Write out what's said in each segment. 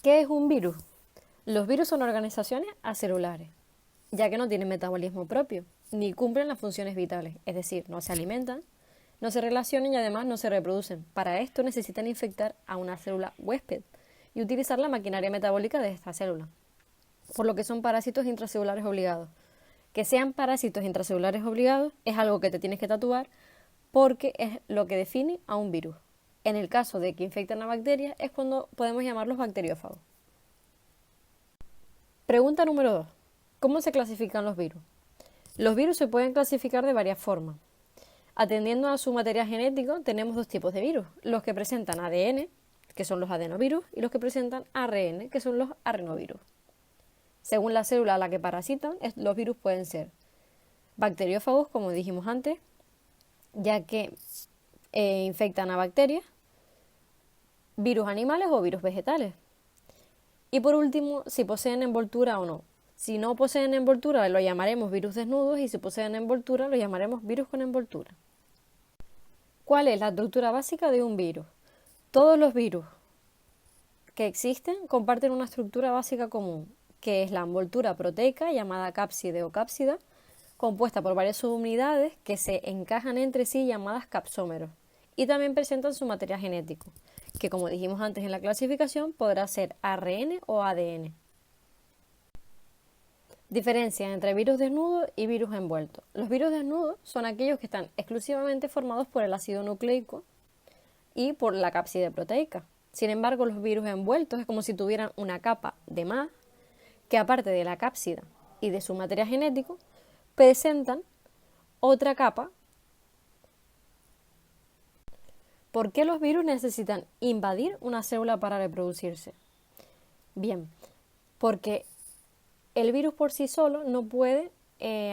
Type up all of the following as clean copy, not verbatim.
¿Qué es un virus? Los virus son organizaciones acelulares, ya que no tienen metabolismo propio, ni cumplen las funciones vitales, es decir, no se alimentan, no se relacionan y además no se reproducen. Para esto necesitan infectar a una célula huésped y utilizar la maquinaria metabólica de esta célula, por lo que son parásitos intracelulares obligados. Que sean parásitos intracelulares obligados es algo que te tienes que tatuar porque es lo que define a un virus. En el caso de que infecten a bacterias es cuando podemos llamarlos bacteriófagos. Pregunta número 2. ¿Cómo se clasifican los virus? Los virus se pueden clasificar de varias formas. Atendiendo a su material genético, tenemos dos tipos de virus: los que presentan ADN, que son los adenovirus, y los que presentan ARN, que son los arenovirus. Según la célula a la que parasitan, los virus pueden ser bacteriófagos, como dijimos antes, ya que infectan a bacterias, virus animales o virus vegetales. Y por último, si poseen envoltura o no. Si no poseen envoltura, lo llamaremos virus desnudos, y si poseen envoltura, lo llamaremos virus con envoltura. ¿Cuál es la estructura básica de un virus? Todos los virus que existen comparten una estructura básica común, que es la envoltura proteica, llamada cápside o cápsida, compuesta por varias subunidades que se encajan entre sí, llamadas capsómeros, y también presentan su material genético, que como dijimos antes en la clasificación, podrá ser ARN o ADN. Diferencia entre virus desnudo y virus envuelto. Los virus desnudos son aquellos que están exclusivamente formados por el ácido nucleico y por la cápside proteica. Sin embargo, los virus envueltos es como si tuvieran una capa de más que, aparte de la cápsida y de su material genético, presentan otra capa. ¿Por qué los virus necesitan invadir una célula para reproducirse? Bien, porque el virus por sí solo no puede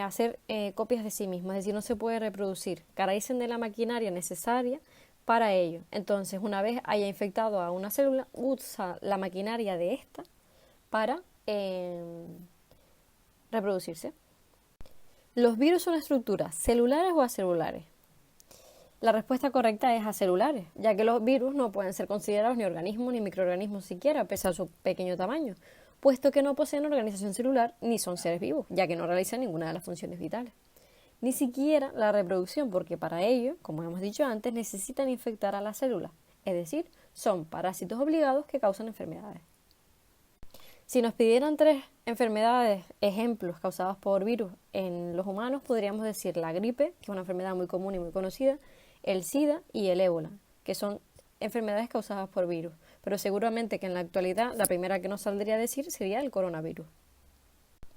hacer copias de sí mismo, es decir, no se puede reproducir. Carecen de la maquinaria necesaria para ello. Entonces, una vez haya infectado a una célula, usa la maquinaria de esta para reproducirse. ¿Los virus son estructuras celulares o acelulares? La respuesta correcta es acelulares, ya que los virus no pueden ser considerados ni organismos ni microorganismos siquiera, pese a su pequeño tamaño, puesto que no poseen organización celular ni son seres vivos, ya que no realizan ninguna de las funciones vitales. Ni siquiera la reproducción, porque para ello, como hemos dicho antes, necesitan infectar a la célula, es decir, son parásitos obligados que causan enfermedades. Si nos pidieran 3 enfermedades, ejemplos causadas por virus en los humanos, podríamos decir la gripe, que es una enfermedad muy común y muy conocida, el SIDA y el ébola, que son enfermedades causadas por virus. Pero seguramente que en la actualidad la primera que nos saldría a decir sería el coronavirus.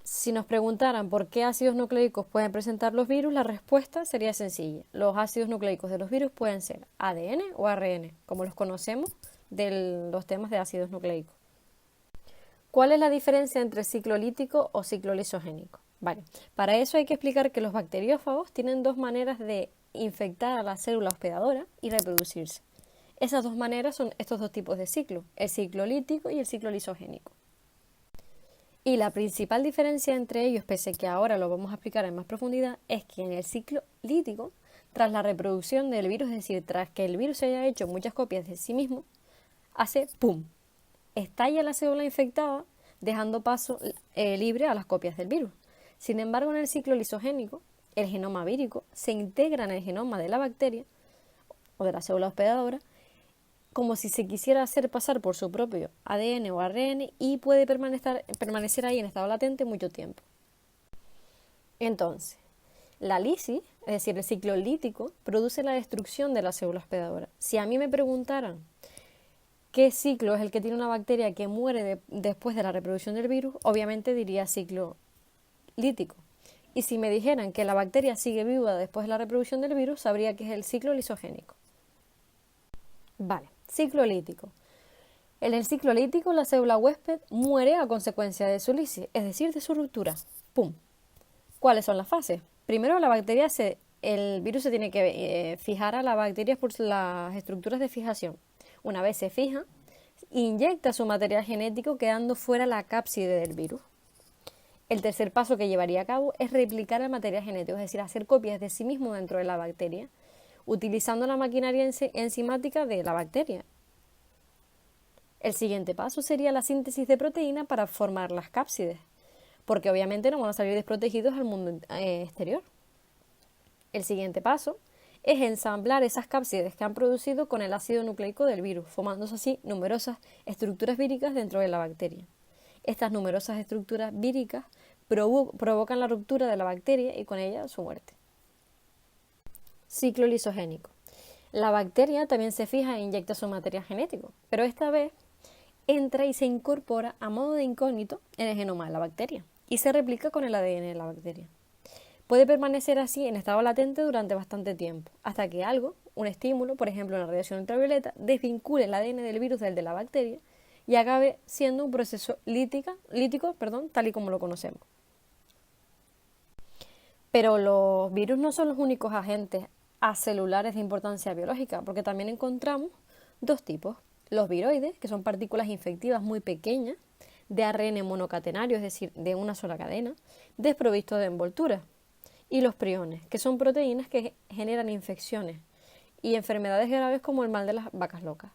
Si nos preguntaran por qué ácidos nucleicos pueden presentar los virus, la respuesta sería sencilla. Los ácidos nucleicos de los virus pueden ser ADN o ARN, como los conocemos de los temas de ácidos nucleicos. ¿Cuál es la diferencia entre ciclo lítico o ciclo lisogénico? Vale, para eso hay que explicar que los bacteriófagos tienen 2 maneras de infectar a la célula hospedadora y reproducirse. Esas 2 maneras son estos 2 tipos de ciclo, el ciclo lítico y el ciclo lisogénico. Y la principal diferencia entre ellos, pese a que ahora lo vamos a explicar en más profundidad, es que en el ciclo lítico, tras la reproducción del virus, es decir, tras que el virus se haya hecho muchas copias de sí mismo, hace ¡pum!, estalla la célula infectada, dejando paso libre a las copias del virus. Sin embargo, en el ciclo lisogénico, el genoma vírico se integra en el genoma de la bacteria o de la célula hospedadora, como si se quisiera hacer pasar por su propio ADN o ARN, y puede permanecer ahí en estado latente mucho tiempo. Entonces, la lisis, es decir, el ciclo lítico, produce la destrucción de la célula hospedadora. Si a mí me preguntaran ¿qué ciclo es el que tiene una bacteria que muere después de la reproducción del virus? Obviamente diría ciclo lítico. Y si me dijeran que la bacteria sigue viva después de la reproducción del virus, sabría que es el ciclo lisogénico. Vale, ciclo lítico. En el ciclo lítico, la célula huésped muere a consecuencia de su lisis, es decir, de su ruptura. ¡Pum! ¿Cuáles son las fases? Primero, el virus se tiene que fijar a la bacteria por las estructuras de fijación. Una vez se fija, inyecta su material genético, quedando fuera la cápside del virus. El tercer paso que llevaría a cabo es replicar el material genético, es decir, hacer copias de sí mismo dentro de la bacteria, utilizando la maquinaria enzimática de la bacteria. El siguiente paso sería la síntesis de proteína para formar las cápsides, porque obviamente no van a salir desprotegidos al mundo exterior. El siguiente paso es ensamblar esas cápsides que han producido con el ácido nucleico del virus, formándose así numerosas estructuras víricas dentro de la bacteria. Estas numerosas estructuras víricas provocan la ruptura de la bacteria y con ella su muerte. Ciclo lisogénico. La bacteria también se fija e inyecta su material genético, pero esta vez entra y se incorpora a modo de incógnito en el genoma de la bacteria y se replica con el ADN de la bacteria. Puede permanecer así en estado latente durante bastante tiempo, hasta que algo, un estímulo, por ejemplo una radiación ultravioleta, desvincule el ADN del virus del de la bacteria y acabe siendo un proceso lítico, tal y como lo conocemos. Pero los virus no son los únicos agentes acelulares de importancia biológica, porque también encontramos dos tipos. Los viroides, que son partículas infectivas muy pequeñas, de ARN monocatenario, es decir, de una sola cadena, desprovistos de envoltura. Y los priones, que son proteínas que generan infecciones y enfermedades graves como el mal de las vacas locas.